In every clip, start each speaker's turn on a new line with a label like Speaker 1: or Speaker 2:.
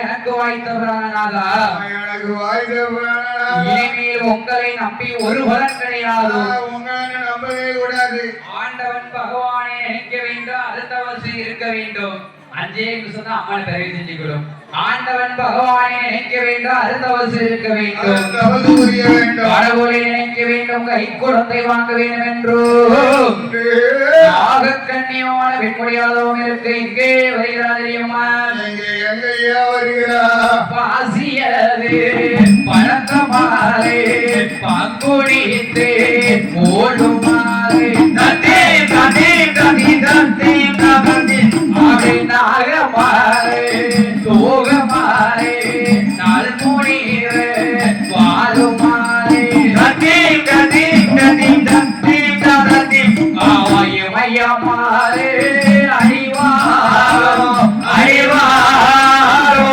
Speaker 1: எனக்கு வாய்த்தவரானாதா
Speaker 2: எனக்கு வாய்த்தவரானா
Speaker 1: இனிமேல் உங்களை நம்பி ஒரு பலன் கிடையாது.
Speaker 2: உங்களை நம்பவே கூடாது.
Speaker 1: ஆண்டவன் பகவானை நினைக்க வேண்டும், அடுத்தவசி இருக்க வேண்டும். அஞ்சே சொன்னா அம்மாவை பிறகு செஞ்சுக்கிறோம். ஆண்டவன் பகவானை நினைக்க வேண்டும், அடுத்தவசி இருக்க வேண்டும், கடவுளை நினைக்க வேண்டும், கை குழந்தை வாங்க வேண்டும் என்று நாகக்கண்ணியோட வெண்முடியாதவங்க இருக்கு. இங்கே வருகிறா தெரியுமா? பாசியது பழக்கமாறு பங்குடித்து ஓடுமாறு தத்தே தத்தே தத்தி தத்தே தத்தி அப்படி நாகமாறு தோகமாறு நல்முடிவு வாழுமாறு தத்தே தத்தி தத்தி தத்தி தத்தி மையமாறு அறிவாரோ அறிவாரோ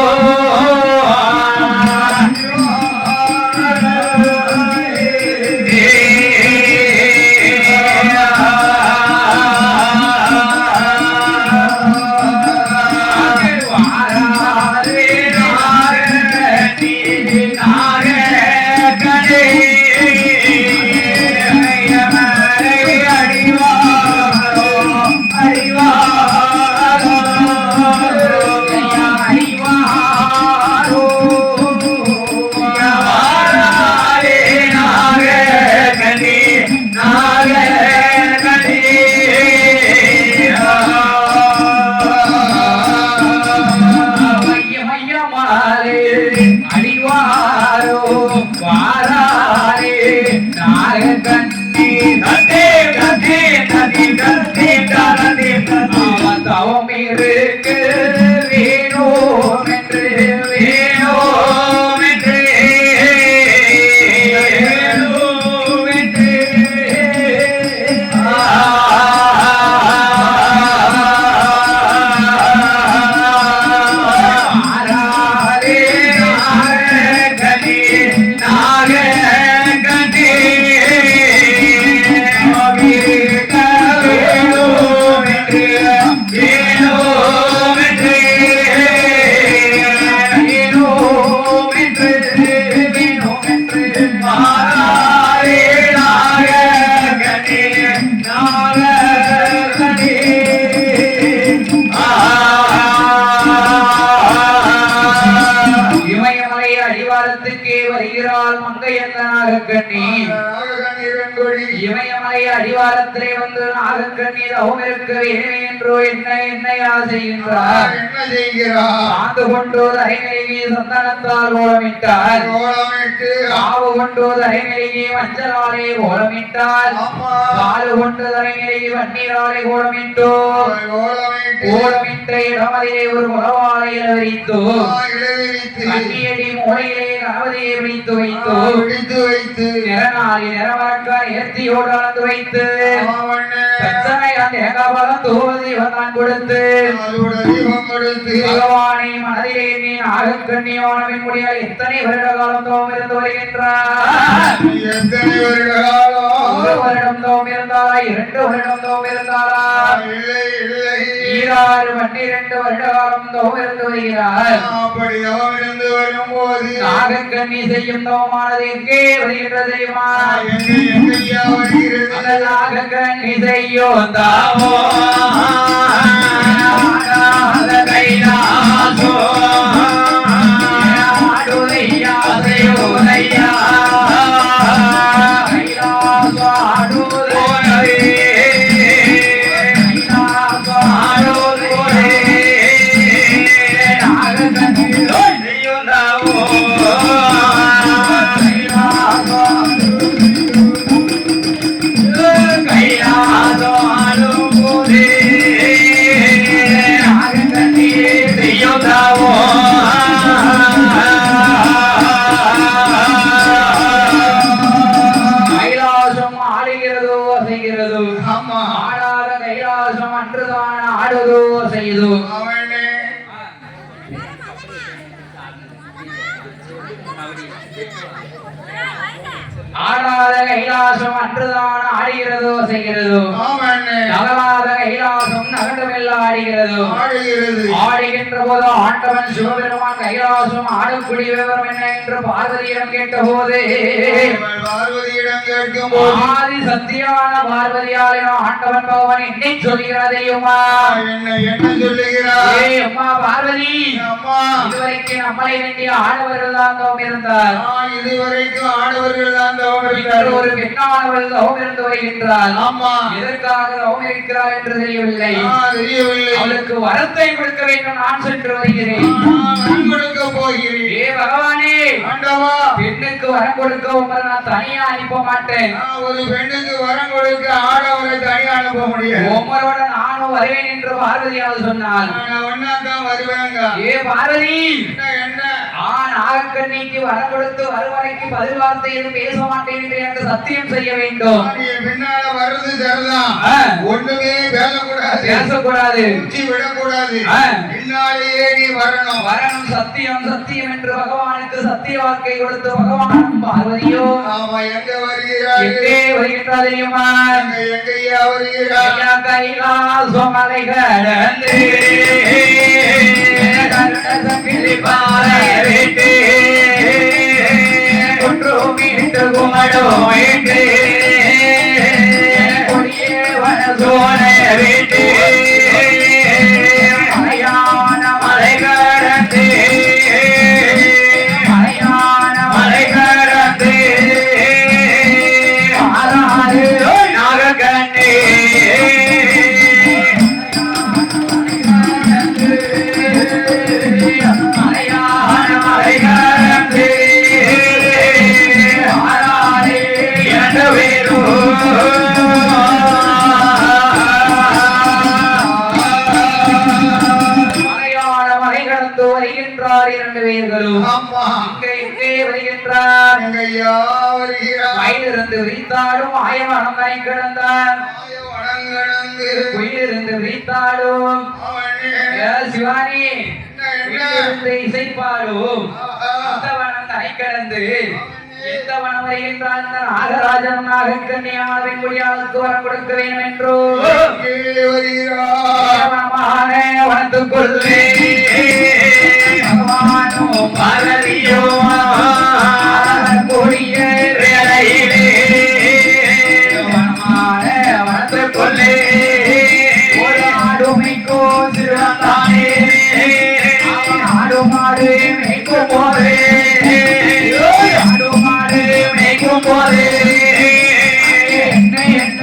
Speaker 1: இமயமலை அடிவாரத்திலே வந்து நாகக்கண்ணி தவம் இருக்க வேண்டும் என்றோ என்ன செய்கின்றார்?
Speaker 2: என்ன செய்கிறார்?
Speaker 1: ஆண்டு கொண்டு அரைநெருகி சந்தனத்தால் ஓலமிட்டார், காவு கொண்டு அரைநெருகி மஞ்சளாலே ஓலமிட்டார், பாலு கொண்டு அரைநெருகி வண்ணீராலே ஓலமிட்டோ ஓலமிட்ட இடமதிலே ஒரு குளவாலை இளவரித்தோ கண்ணியடி மூலையிலே கணவதியை பிடித்து வைத்து நிறநாளி நிறமரக்கார் ஏற்றியோடு அளந்து வைத்து கொடுத்து பகவானை மனதிலே நீ நாகக்கண்ணியானவின் முடியால் எத்தனை வருட காலம் தோம் இருந்து வருகின்றார்? ஒரு வருடம் தோம் இருந்தாரா? 2 வருடம் தோம் இருந்தாரா? 12 வருட காலம் தோம் இருந்து வருகிறார்.
Speaker 2: அப்படி தோம் இருந்து வரும்போது
Speaker 1: நாகக்கண்ணி செய்யும் தோமானது எங்கே வருகின்றது தெரியுமா? நாகக்கண்ணி செய்யும் தாவோ கைலாசோ ஆடுதையா செய்யோதையா கைலாசோ ஆடுதோரே கைலாசோ ஆடுதோரே நாகக்கண்ணி செய்யும் தாவோ கைலாசோ ஆடுதோரே ஆடாத கைலாசம் அன்றுதான் ஆடுகிறதோ செய்கிறதோ நகராத கைலாசம் நகண்டமெல்லாம் ஆடுகிறதோ ஆடுகின்ற போது ஆண்டவன் சிவபெருமான் கைலாசம் ஆடக்கூடிய விவரம் என்ன என்று பார்வதியிடம் கேட்ட போது ஆதி சத்தியான பார்வதியால் ஆண்டவன் பகவான் என்னை சொல்லுகிறார் தெரியுமா?
Speaker 2: என்ன சொல்லுகிறார்?
Speaker 1: அம்மா பார்வதி, இதுவரைக்கும் நம்மளை வேண்டிய ஆடவர்கள் தான் தவம் இருந்தார்.
Speaker 2: இதுவரைக்கும் ஆடவர்கள் தான்
Speaker 1: ஒரு பெண்ணானவள் தவம் இருந்து வருகின்றாள். எதற்காக தவம் இருக்கிறாள் என்று தெரியவில்லை. அவளுக்கு வரத்தை கொடுக்க வேண்டும். நான் சென்று வருகிறேன். பகவானே, பெண்ணுக்கு வரம் கொடுக்க உங்களை நான் தனியா அனுப்ப மாட்டேன்.
Speaker 2: ஒரு பெண்ணுக்கு வரம் கொடுக்க ஆடவரை தனியா அனுப்ப முடியாது.
Speaker 1: உங்களோட நானும் வருவேன் என்று பார்வதியால் சொன்னாள். பார்வதி, நாகக்கண்ணிக்கு வரம் கொடுத்து வருவரைக்கு பதில் வார்த்தை எதுவும் பேச மாட்டேன் என்று எனக்கு சத்தியம் செய்ய வேண்டும்.
Speaker 2: பின்னால வருது சரிதான், ஒண்ணுமே
Speaker 1: பேசக்கூடாது,
Speaker 2: விடக்கூடாது. பின்னாலேயே நீ வரணும்.
Speaker 1: வரணும், சத்தியம் சத்தியம் என்று பகவானுக்கு சத்திய வாக்கை கொடுத்து பகவானும் பார்வதியோ
Speaker 2: எங்க வருகிறார்?
Speaker 1: எங்கே வருகின்றார் தெரியுமா?
Speaker 2: எங்கையா வருகிறார்?
Speaker 1: கைலாசமலை கடந்து மீட்டு குமடோ வீட்டு கொடியே வனசோன வீட்டு மலையான மலை கடந்து மலையான மலை கடந்து ஆறாறு நாகக்கண்ணே மயிலிருந்து விரித்தாலும் ஆயவனம் கரை கிடந்தான். குயிலிருந்து விரித்தாலும் சிவானி இசைப்பாலும் அந்த வனம் கரை கடந்து எந்த வனம் வருகின்றான்? நாகராஜன் நாகக்கன்னியாவின் குடியாளுக்கு வரம் கொடுக்க வேண்டும் என்றோ வனத்துக்குள்ளே பகவானோ பார்வதியோ கொடிய வேளையிலே வனத்துக்குள்ளே ஆடுமைக்கோ சிறுவந்தானே ஆடுமாடு மேய்க்கும் போதே ஆடுமாடு மேய்க்கும் போதே என்ன என்ன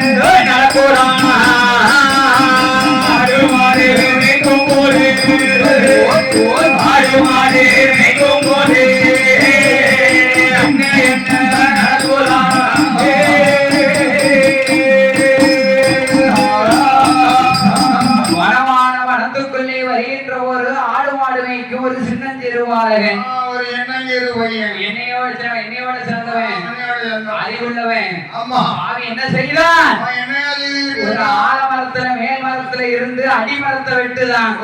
Speaker 1: நடக்கூடாம ஆடுமாடு மேய்க்கும் போதே ஆடுமாடு மேய்க்கும் போதே என்ன என்ன நடக்கூடாம வனமான வனத்துக்குள்ளே வருகின்ற ஒரு ஆடு மாடு மேய்க்கும் ஒரு சின்னஞ்சிறு பாலகன். என்னையோட சிறந்தவன், அறிவுள்ளவன். அவன் என்ன செய்தான்? ஒரு ஆலமரத்துல மேல் மரத்துல இருந்து அடிமரத்தை வெட்டுதான்.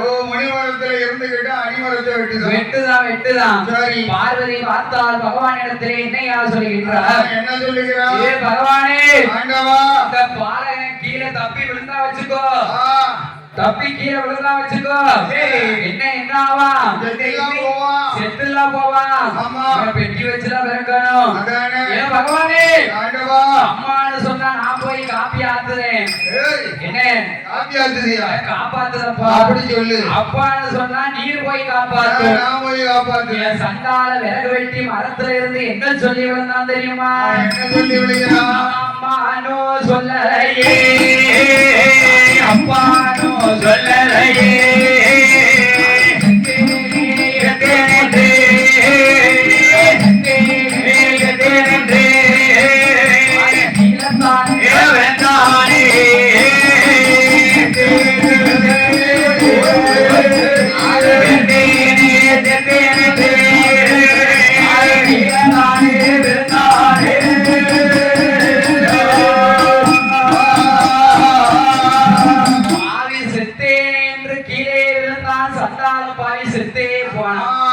Speaker 1: வெட்டுதான். பார்வதி பார்த்தால் பகவானிடத்திலே என்னையா சொல்லுகின்றார்?
Speaker 2: என்ன சொல்லுகிறார்?
Speaker 1: பகவானே, இந்த பாலகன் கீழே தப்பி விழுந்தா வச்சுக்கோ, தப்பி கீழே விழுந்தா வச்சுக்கோ, என்ன என்ன ஆவா? செத்துலாம் போவான். பெட்டி வச்சுதான் பிறக்கணும். ஏன் பகவானே, அம்மான்னு சொன்னா நான் போய் காப்பி ஆத்துறேன். என்ன காப்பி ஆத்துறியா? காப்பாத்துறப்பா அப்படி சொல்லு. அப்பான்னு சொன்னா நீர் போய் காப்பாத்து. நான் போய் காப்பாத்து. என் சண்டால விறகு வெட்டி மரத்துல இருந்து என்ன சொல்லி விழுந்தான் தெரியுமா? என்ன சொல்லி விழுகிறான்? அம்மானோ சொல்லலையே, அப்பானோ சொல்லலையே, கீழே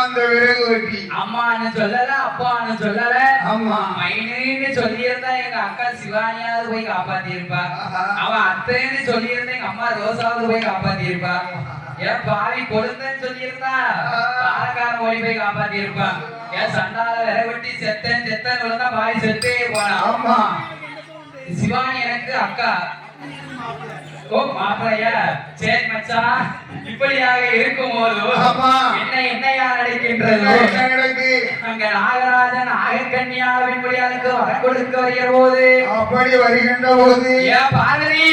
Speaker 2: அந்த விறகு வெட்டி
Speaker 1: அம்மான்னு சொல்லல அப்பான்னு சொல்லல
Speaker 2: ஆமா
Speaker 1: மைனேன்னு சொல்லியிருந்தா எங்க அக்கா சிவானியாவது போய் காப்பாத்தி இருப்பா அவன் அத்தைன்னு சொல்லியிருந்தா எங்க அம்மா ரோசாவது போய் காப்பாத்தி இருப்பா ஏன் பாவி கொழுந்தன்னு சொல்லியிருந்தா பாலக்காரன் ஓடி போய் காப்பாத்தி இருப்பா ஏன் சண்டால விறவெட்டி செத்தேன் விழுந்தா பாவி செத்தே போனா
Speaker 2: ஆமா
Speaker 1: சிவானி எனக்கு அக்கா ஓ மாப்பிளையா சரி மச்சான் இப்படியாக இருக்கும் போது என்னையா நடக்கின்றது அங்க நாகராஜன் நாகக்கன்னியாவின் முடியாளுக்கு வரம் கொடுக்க வருகிற போது
Speaker 2: அப்படி வருகின்ற போது
Speaker 1: ஏன் பார்வதி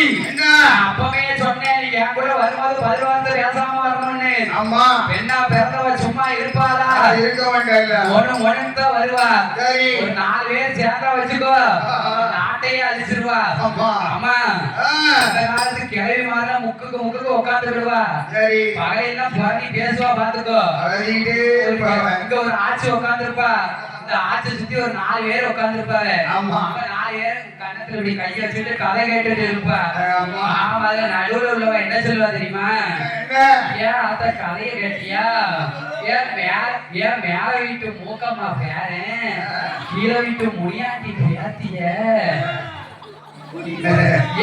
Speaker 1: அப்பவே சொன்னேன் நீ என் கூட வரும்போது 10 வார்த்தை பேசாம வரணும்னு
Speaker 2: ஆமா
Speaker 1: பெண்ணா பிறந்தவ சும்மா இருப்பாளா
Speaker 2: இருக்க மாட்டாங்க
Speaker 1: ஒண்ணு வருவா
Speaker 2: சரி
Speaker 1: ஒரு 4 பேர் சேர்ந்தா வச்சுக்கோ நாட்டையே அழிச்சிருவா ஆமா அந்த காலத்து கிளவி மாதிரி முக்குக்கு உட்கார்ந்து விடுவா
Speaker 2: சரி
Speaker 1: பகையெல்லாம் புரணி பேசுவா பாத்துக்கோ இங்க ஒரு ஆட்சி உட்கார்ந்து இருப்பா இந்த ஆட்சி சுத்தி ஒரு 4 பேர் உட்கார்ந்து இருப்பாரு
Speaker 2: ஆமா
Speaker 1: 4 பேர் கண்ணத்துல இப்படி கையை வச்சுட்டு கதை கேட்டுட்டு இருப்பா ஆமா அதுல நடுவுல உள்ளவ என்ன சொல்லுவா தெரியுமா ஏன் அத கதையை கேட்டியா ஏன் மேல வீட்டு மூக்கம்மா பேரு கீழே வீட்டு முடியாட்டி பேத்திய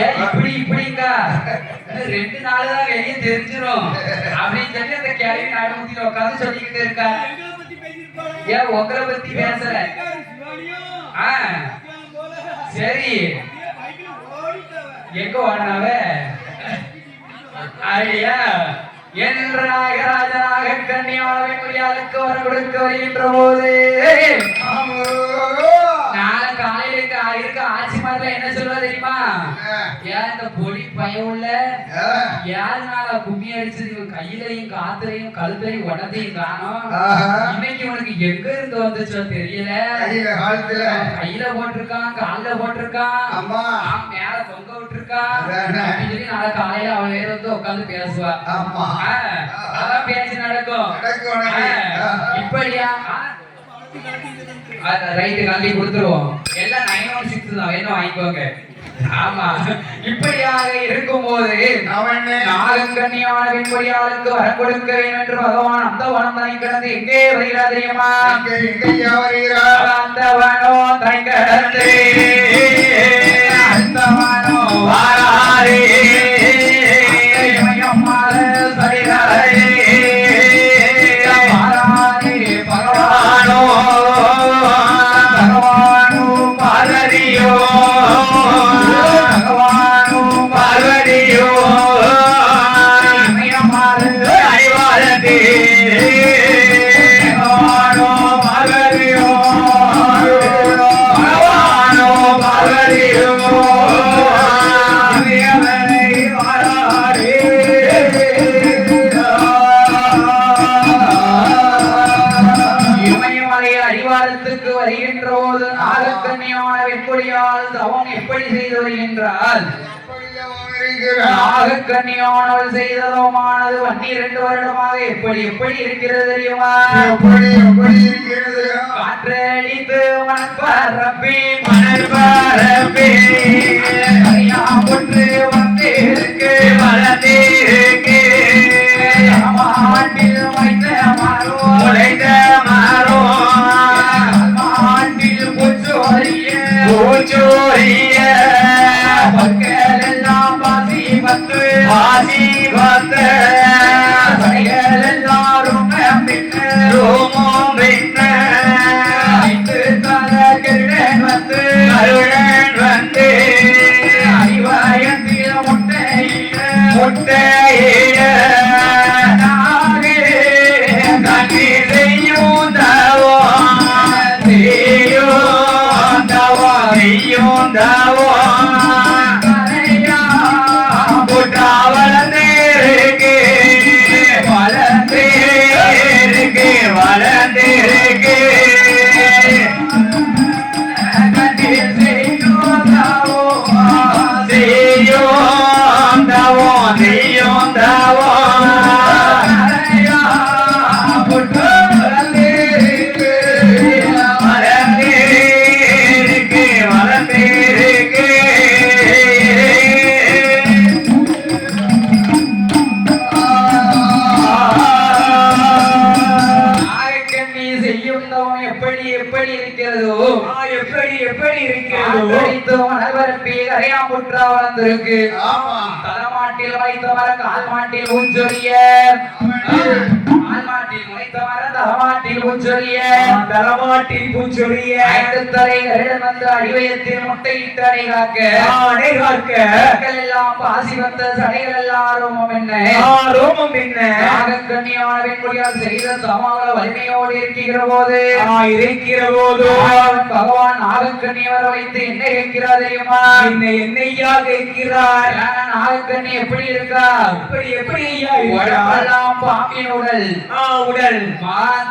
Speaker 1: ஏன் இப்படிங்க 2 நாள் தான் வெளியே தெரிஞ்சிடும் அப்படின்னு சொல்லி அந்த கேள்வி நடுமுத்தில உட்காந்து சொல்லிக்கிட்டு இருக்கா ஏன் உங்களை பத்தி பேசுற சரி எங்க ஓடினாவ ஐயா என்ற நாகராஜனாக கன்னியாவின் முடியாளுக்கு வரம் கொடுக்க வருகின்ற போது நாளை காலையில இருக்க ஆட்சி மாதிரி என்ன சொல்லுவா தெரியுமா ஏன் இந்த பொடி பயவுள்ள யாருனால கும்மி அடிச்சது கையிலையும் காத்துலையும் கழுத்தையும் உடத்தையும் காணும் இன்னைக்கு உனக்கு எங்க இருந்து வந்துச்சோ தெரியல கையில போட்டிருக்கான் கால்ல போட்டிருக்கான் மேல தொங்க விட்டுருக்கான் அப்படின்னு சொல்லி நாளை காலையில அவன் வேற வந்து உட்காந்து பேசுவா அதான் பேச்சு நடக்கும் இப்படியா ரைட்டு காந்தி கொடுத்துருவோம் எல்லாம் 916 தான் வேணும் வாங்கிக்கோங்க ஆமா இப்படியாக இருக்கும் போது நாகக்கன்னியான வெண்பொடியாளுக்கு வரம் கொடுக்க வேண்டும் என்று பகவான் அந்த வனம் தனி கிடந்து எங்கே வருகிறார் தெரியுமா அந்த வனம் தனி கிடந்து அந்த வனம் வாராரே நாகக்கன்னியானவள் செய்ததோமானது 12 வருடமாக எப்படி இருக்கிறது தெரியுமா காற்றடித்து மணப்பரப்பி ஒன்று வந்திருக்கு வளர்ந்திருக்கு மாட்டில் வைத்த மாறோ மாட்டில் பூச்சோரிய மக்கள் எல்லாம் வாசி பத்து எல்லாரும் வந்து அறிவாயத்தில் முட்டையிட கண்ணி செய்யும் தவோ எப்படி இருக்கிறதோ
Speaker 2: எப்படி எப்படி இருக்கிறதோ
Speaker 1: அடித்து மணல்வரப்பி கரையாமுற்றா வளர்ந்திருக்கு தலைமாட்டில் வைத்த மர கால் மாட்டில் ஊஞ்சொலிய கால்மாட்டில் முளைத்த மர தலைமாட்டில் ஊஞ்சொலிய
Speaker 2: தலமாட்டில் பூச்சொலிய
Speaker 1: ஐந்து தலைகளிடம் வந்து அடிவயத்தில் முட்டையிட்டு அடை காக்க
Speaker 2: அடை காக்க
Speaker 1: எல்லாம் பாசி வந்த சடைகள் எல்லாம் ரோமம் என்ன
Speaker 2: ரோமம் என்ன
Speaker 1: நாகக்கண்ணியான வெண்முடியால் செய்த சமாள வலிமையோடு இருக்கிற போது பகவான் நாகக்கண்ணி வர வைத்து என்ன கேட்கிறார் தெரியுமா
Speaker 2: என்னையா கேட்கிறார்
Speaker 1: நாகக்கண்ணி எப்படி இருக்கா
Speaker 2: எப்படி எப்படி ஐயா
Speaker 1: உடம்பெல்லாம் பாம்பின் உடல்
Speaker 2: உடல்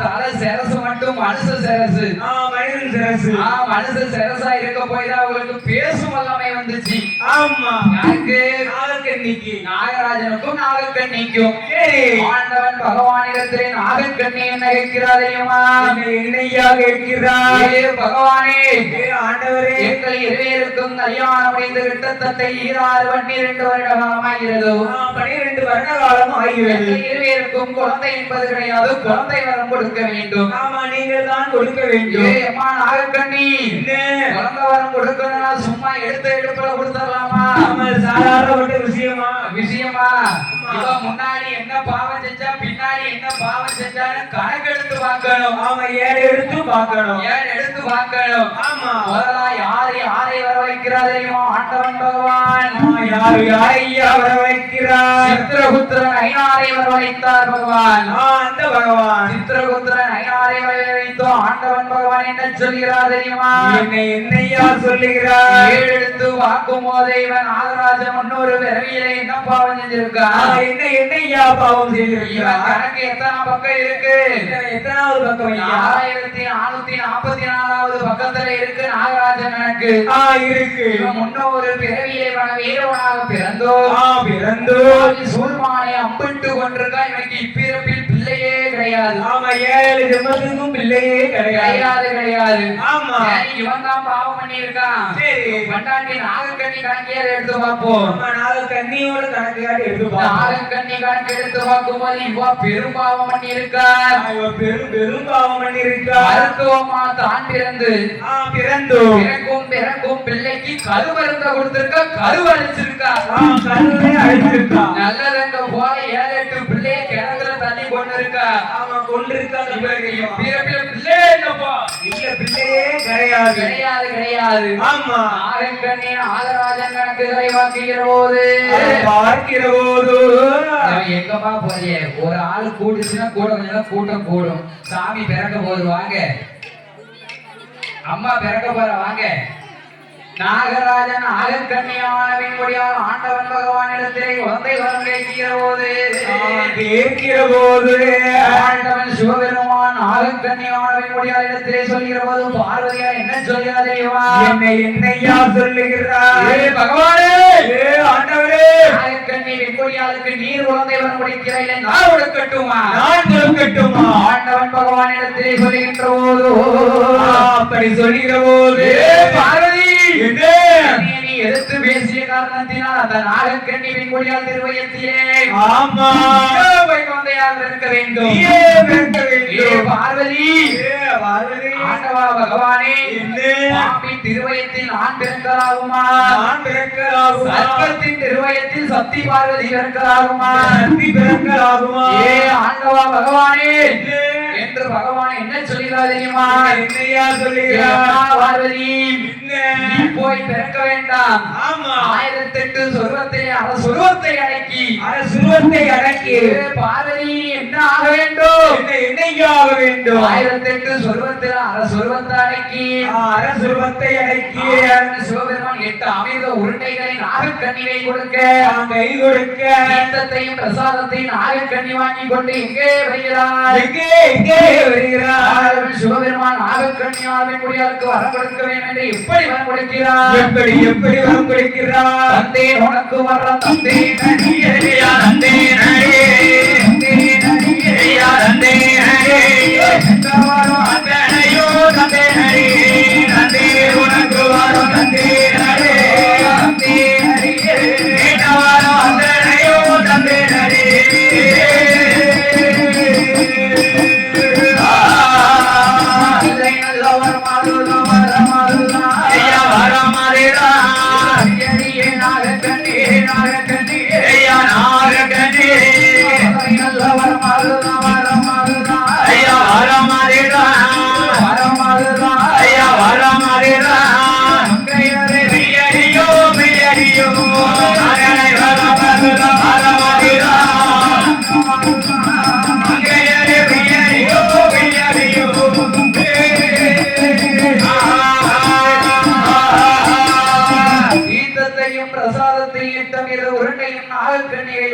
Speaker 1: தலை செரசு மட்டும் மனுஷ செரசு
Speaker 2: மனிதன் சிரசு
Speaker 1: மனுஷ செரசா இருக்க போய்தான் அவங்களுக்கு பேசும் வல்லமை வந்துச்சு
Speaker 2: ஆமா
Speaker 1: யாருக்கு
Speaker 2: நாகக்கண்ணிக்கு
Speaker 1: நாகராஜனுக்கும் நாகக்கண்ணிக்கும்
Speaker 2: சரி
Speaker 1: ஆண்டவன் பகவானிடத்திலே நாகக்கண்ணி என்ன கேட்கிறார் தெரியுமா
Speaker 2: என்னையா கேட்கிறார்
Speaker 1: பகவானே
Speaker 2: ஆண்டவரே
Speaker 1: எங்கள் இருவேருக்கும் கல்யாணம் முடிந்து கிட்டத்தட்ட 12 வருடமாகிறது
Speaker 2: 12 வருட காலம் ஆகிறது
Speaker 1: இருவேருக்கும் குழந்தை என்பது கிடையாது குழந்தை வரம் கொடுக்க வேண்டும்
Speaker 2: ஆமா நீங்கள் தான் கொடுக்க வேண்டும்
Speaker 1: அம்மா நாகக்கண்ணி குழந்தை வரம் கொடுக்கணும்னா சும்மா எடுத்து எடுப்புல கொடுத்துடலாமா
Speaker 2: சாதாரணப்பட்ட விஷயமா
Speaker 1: இவன் முன்னாடி என்ன பாவம் செஞ்சா பின்னாடி என்ன பாவம் செஞ்சான்னு கணக்கெடுத்து பார்க்கணும்
Speaker 2: ஆமா ஏழு எடுத்து பார்க்கணும்
Speaker 1: ஆமா முதல்ல யாரை வர வைக்கிறார் தெரியுமா ஆண்டவன் பகவான்
Speaker 2: யாரையா வர வைக்கிறார்
Speaker 1: சித்திரகுப்தரன் ஐயாரை வர வைத்தார் பகவான்
Speaker 2: அந்த பகவான்
Speaker 1: சித்திரகுப்தரன் ஐயாரை வர வைத்தோ ஆண்டவன் பகவான் என்ன சொல்கிறார் தெரியுமா
Speaker 2: என்னையா சொல்லுகிறார்
Speaker 1: ஏழு எடுத்து பார்க்கும் போதே இவன் நாகராஜன் முன்னொரு பிறவியிலே என்ன பாவம் செஞ்சிருக்கான்
Speaker 2: என்னையா பாவம் செய்திருக்கிறார்
Speaker 1: கணக்கு எத்தனை பக்கம் இருக்கு
Speaker 2: எத்தனாவது பக்கம்
Speaker 1: 6444வது பக்கத்துல இருக்கு நாகராஜன் கணக்கு
Speaker 2: இருக்கு
Speaker 1: முன்னொரு பிறவியிலே வீரவனாக பிறந்தோ சூழ்மானை அம்பிட்டு கொண்டிருக்கா இவனுக்கு இப்பிறப்பில் பிள்ளையே கிடையாது
Speaker 2: ஆமா 7 ஜென்மத்துக்கும் பிள்ளையே
Speaker 1: கிடையாது
Speaker 2: ஆமா
Speaker 1: இவன் தான் பாவம் பண்ணி இருக்கான்
Speaker 2: சரி
Speaker 1: பண்டாண்டி நாகக்கண்ணி கணக்கியார் எடுத்து பார்ப்போம்
Speaker 2: நாகக்கண்ணியோட கணக்கையாடு எடுத்து
Speaker 1: நாகக்கண்ணி கணக்கு எடுத்து பார்க்கும் போது இவ பெரும் பாவம் பண்ணி இருக்கார்
Speaker 2: பெரும் பாவம் பண்ணி இருக்கார்
Speaker 1: மருத்துவமா தான் பிறந்து பிறக்கும் பிள்ளைக்கு கருமருந்த கொடுத்திருக்கா கருவழிச்சிருக்கா நல்லதங்க போல 7-8 பிள்ளைய கிணத்துல தண்ணி கொண்டிருக்கா
Speaker 2: பிள்ளையே
Speaker 1: கிடையாது
Speaker 2: ஆமா
Speaker 1: நாகக்கண்ணி நாகராஜன் கணக்குகளை பார்க்கிற போது எங்கப்பா போறிய ஒரு ஆள் கூடுச்சுன்னா கூட கொஞ்சம் கூட்டம் கூடும் சாமி பிறக்க போது வாங்க அம்மா பிறக்க போற வாங்க நாகராஜன் நாகக்கண்ணியானவின் முடியால் ஆண்டவன் பகவானிடத்திலே குழந்தை வரம் கேட்கிற போது ஆண்டவன் சிவபெருமான் நாகக்கண்ணியானவின் முடியால் இடத்திலே சொல்கிற போது பார்வதியா என்ன சொல்கிறார் தெரியுமா
Speaker 2: என்னையா சொல்லுகிறார்
Speaker 1: பகவானே
Speaker 2: ஆண்டவரே
Speaker 1: நாகக்கண்ணி வெண்கொடியாளுக்கு நீர் குழந்தை வரம் கொடுக்கிறேன் நான் கொடுக்கட்டுமா ஆண்டவன் பகவானிடத்திலே சொல்லுகின்ற போது
Speaker 2: அப்படி சொல்லுகிற போது
Speaker 1: பார்வதி நீ எதிர்த்து பேசிய காரணத்தினால் அந்த நாகக்கண்ணி வெண்கொடியால் திருவயத்திலே
Speaker 2: ஆமா
Speaker 1: குழந்தையாக இருக்க வேண்டும் பார்வதி ஆண்டவா பகவானே பாம்பின் திருவயத்தில் நான் பிறக்கலாகுமா சர்ப்பத்தின் திருவயத்தில் சக்தி பார்வதி பிறக்கலாகுமா ஆண்டவா பகவானே என்று பகவான் என்ன சொல்கிறார் தெரியுமா
Speaker 2: என்னையா சொல்லுகிறார்
Speaker 1: பார்வதி நீ போய் பிறக்க வேண்டாம் 1008 சொர்வத்தை அடக்கி பார்வதி என்ன ஆக வேண்டும்
Speaker 2: என்னையா ஆக வேண்டும்
Speaker 1: 1008 சொர்வத்தை அடக்கி சிவபெருமான் 8 அமிர்த உருண்டைகளை நாகக்கண்ணியை கொடுக்க தீர்த்தத்தையும் பிரசாதத்தையும் நாகக்கண்ணி வாங்கி கொண்டு எங்கே வருகிறார் சிவபெருமான் நாகக்கண்ணியாவின் முடியாளுக்கு வரம் கொடுக்க வேண்டும் என்று எப்படி வரம் கொடுக்கிறார் தந்தே உனக்கு வரம் தந்தே நடிகரையா தந்தே நடிகரையா தந்தே வரம் அந்தனையோ தந்தே தந்தே உனக்கு வரம் தந்தே தந்தே வரம் அந்தனையோ தந்தே நல்லவன்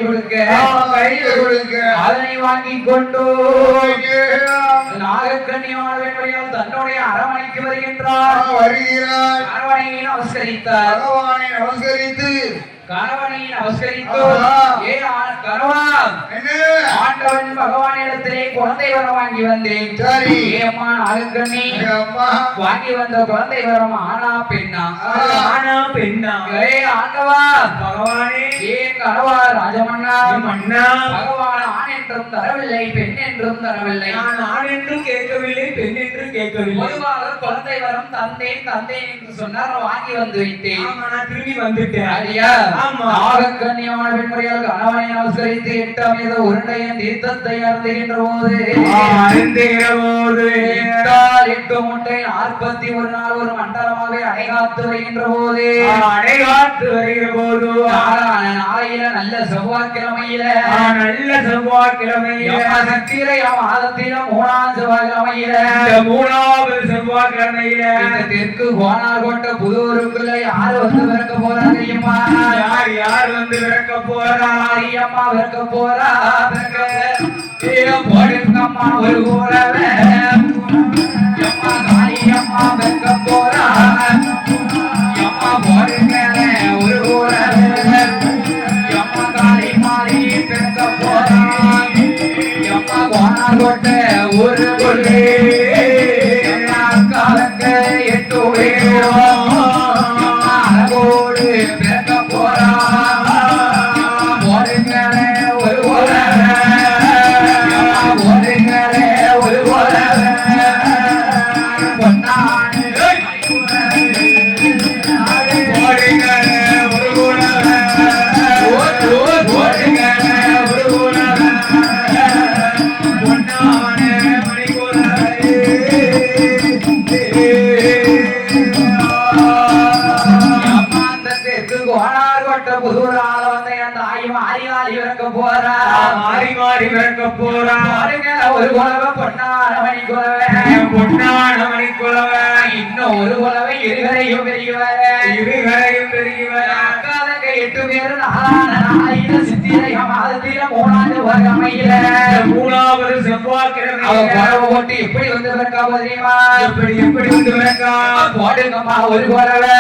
Speaker 1: கொடுக்க
Speaker 2: கையில் கொடுக்க
Speaker 1: அதனை வாங்கி கொண்டு நாகக்கண்ணியானவன் தன்னுடைய அரவணைக்கு வருகின்றார்.
Speaker 2: வருகிறார்.
Speaker 1: அரவணை நமஸ்கரித்தார்.
Speaker 2: பகவானை நமஸ்கரித்து
Speaker 1: கணவனை நமஸ்கரித்து
Speaker 2: ஆஹா.
Speaker 1: ஏ கணவா
Speaker 2: என்ன
Speaker 1: ஆண்டவன் பகவானிடத்திலே குழந்தை வரம் வாங்கி வந்தேன்.
Speaker 2: சரி.
Speaker 1: ஏம்மா நாகக்கண்ணி
Speaker 2: எங்க அம்மா
Speaker 1: வாங்கி வந்த குழந்தை வரம் ஆனா பெண்ணா?
Speaker 3: ஆனா பெண்ணா?
Speaker 1: ஏ ஆண்டவா
Speaker 3: பகவானே
Speaker 1: ஏன் கணவா ராஜமன்னா
Speaker 3: மன்னா
Speaker 1: பகவான் ஆண் என்றும் தரவில்லை பெண் என்றும் தரவில்லை.
Speaker 3: நான் ஆண் என்று கேட்கவில்லை பெண் என்று கேட்கவில்லை.
Speaker 1: பொதுவாக குழந்தை வரம் தந்தேன் தந்தேன் என்று சொன்னார் வாங்கி வந்து விட்டேன்.
Speaker 3: ஆமா நான் திரும்பி வந்துட்டேன்.
Speaker 1: சரியா?
Speaker 3: ஆமா.
Speaker 1: நாகக்கன்னியான பெண்முறையால் கணவனை நமஸ்கரித்து எட்டாம் ஏதோ உருண்டையன் தீர்த்தத்தை அருந்துகின்ற போது
Speaker 3: அருந்துகிற போது
Speaker 1: எட்டால் 8 முட்டை 41 நாள் ஒரு மண்டலமாகவே அடைகாத்து வருகின்ற போது
Speaker 3: அடைகாத்து வருகிற போது
Speaker 1: நாளான நாளையில நல்ல செவ்வாய்க்கிழமையில
Speaker 3: நல்ல செவ்வாய்க்கிழமையில
Speaker 1: சக்தியில மாதத்தில 3ஆம் செவ்வாய்க்கிழமையில
Speaker 3: இந்த 3வது செவ்வாய்க்கிழமையில
Speaker 1: இந்த தெற்கு கோனார் கோட்டை புதூருக்குள்ள யாரு வந்து பிறக்க போறா தெரியுமா?
Speaker 3: யார் வந்து பிறக்க போறா?
Speaker 1: மாரியம்மா பிறக்க போறா. போடுங்கம்மா ஒரு கூறவே எம்மா காளியம்மா பிறக்க போறா. எம்மா போடுங்க ஒரு கூறவே எம்மா காளி மாறி பிறக்க போறா. எம்மா கோனார் கோட்டை ஒரு கொள்ளே காலங்க 8 அழகோடு பிறக்க போறா. போடுங்களே ஒரு போறவே போடுங்களே ஒரு போறவே பொன்னாடு
Speaker 3: போடுங்களே ஒரு கூடவே
Speaker 1: போடுங்களே ஒரு போறவே
Speaker 3: பொன்னான மணிக்கூடவே
Speaker 1: தெற்கு கோனார் கோட்டை புதூரால வந்த அந்த ஆயி மாறி மாறி பிறக்க போறா.
Speaker 3: மாறி மாறி பிறக்க போறா.
Speaker 1: போடுங்களே ஒரு குலவை பொன்னான மணி குலவை
Speaker 3: பொன்னான மணிக்கூடவே
Speaker 1: இன்னும் ஒரு குலவை இருகரையும் பெரியவரே
Speaker 3: இருகரையும் பெருகிவர
Speaker 1: அக்காதங்க 8 பேரு நாளான நாளையில சித்திரை மாதத்தில 3ஆம் வருகையில
Speaker 3: 3வது
Speaker 1: அவ
Speaker 3: செவ்வாய்க்கிழமையில
Speaker 1: குறவை போட்டு எப்படி வந்து பிறக்கா தெரியுமா?
Speaker 3: எப்படி எப்படி வந்து பிறக்கா?
Speaker 1: போடுங்கம்மா ஒரு குறவை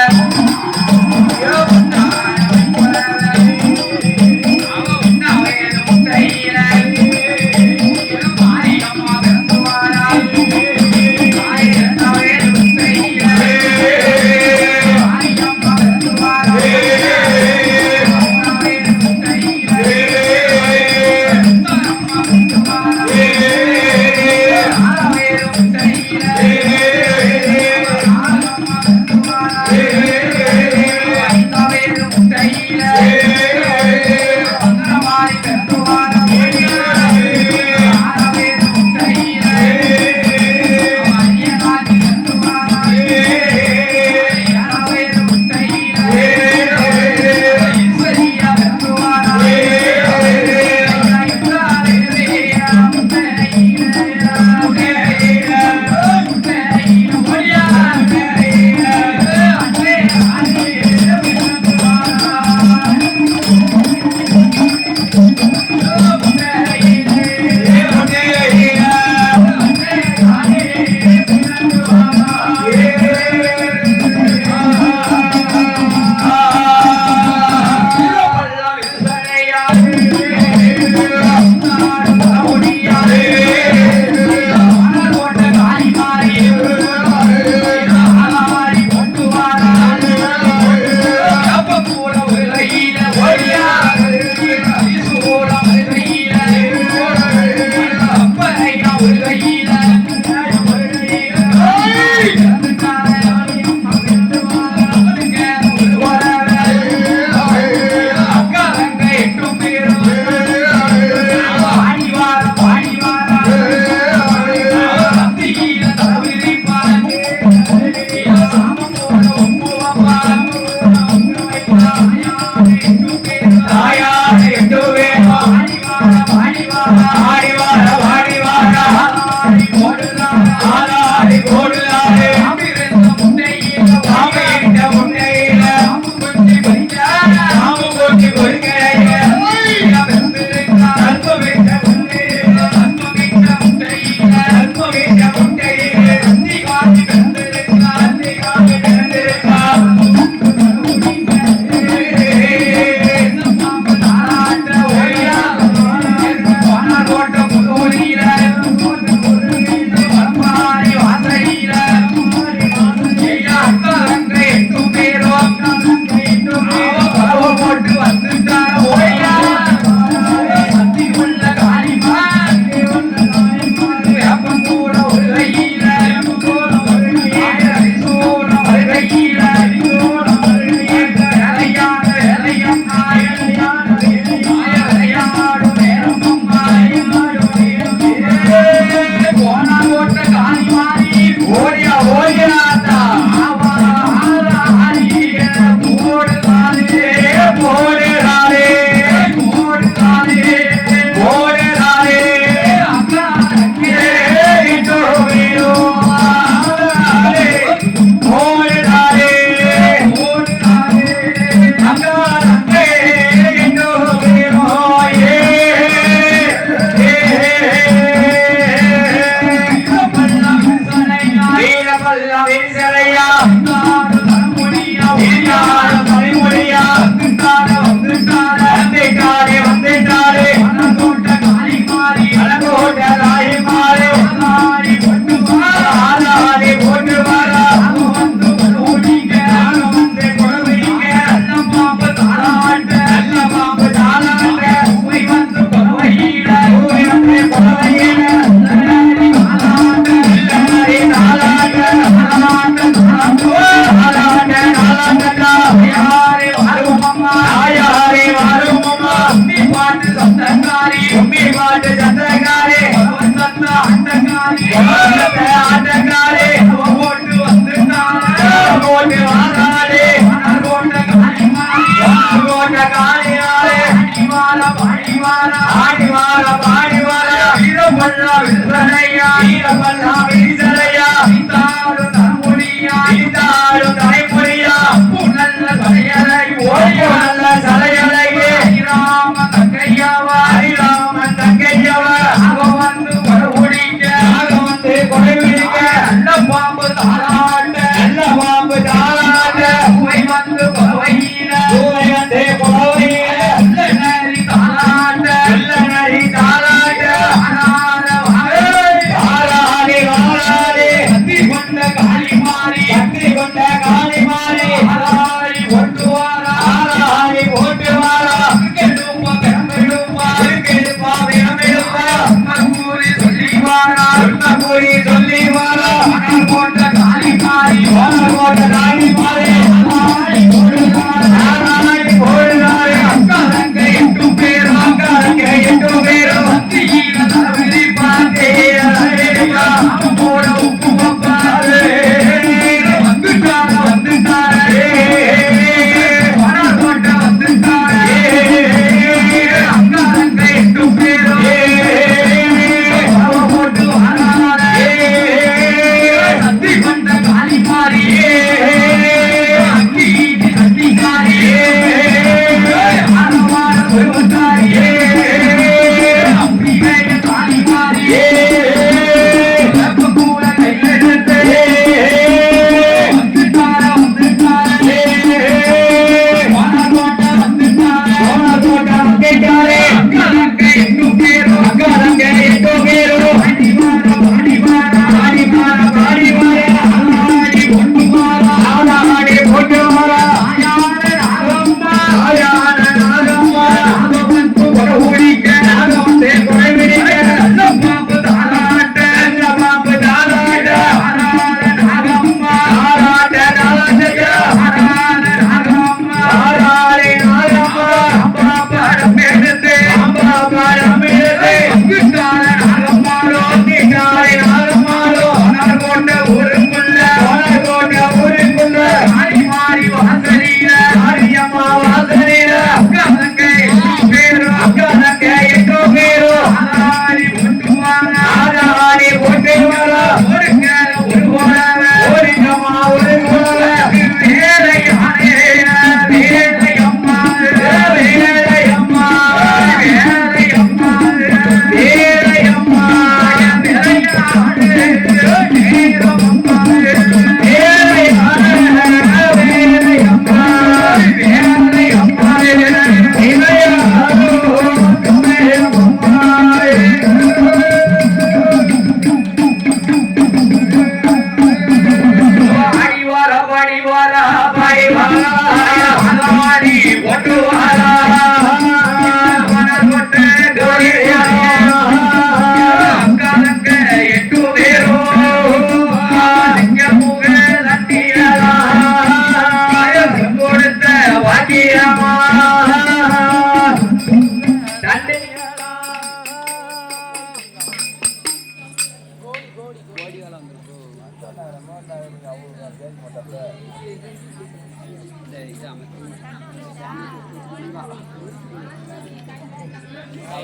Speaker 3: எல்லாம் வீசலையா தலைமொழியா தலைமொழியா வந்துட்டாரே வந்துட்டாரே அலங்கோட்ட காளி மாறி அலங்கோட்ட காளி மாறி ஆதாரி போட்டு வரா வந்து ஓடிங்க வந்து குழவைங்க நல்ல பாம்பு தாளாட்ட நல்ல பாம்பு தாளாட்ட போய் வந்து குழவையில போய் வந்து குழவையில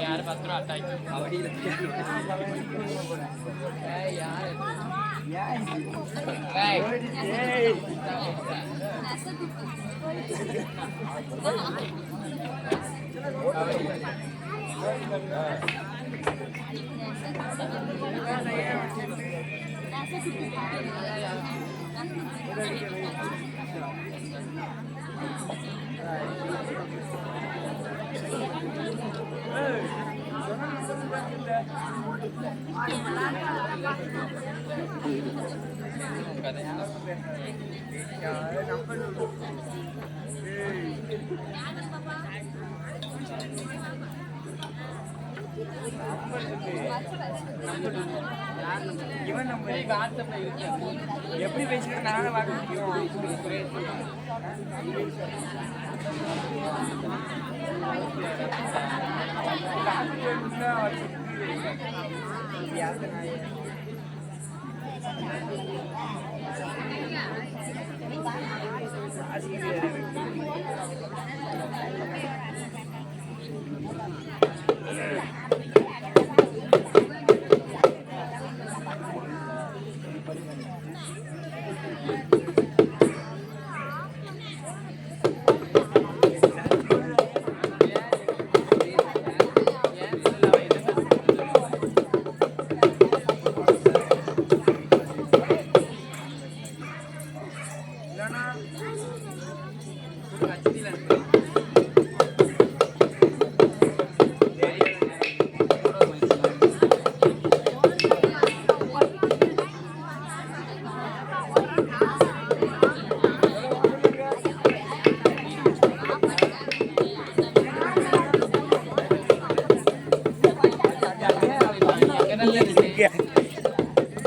Speaker 1: यार 10 ரூபா அட்டாய்க்கு அவடியில यार
Speaker 3: இவன் நம்ம வாட்ஸ்அப்ல இருக்கு எப்படி பேசினா நானும் வாட்ஸ்அப்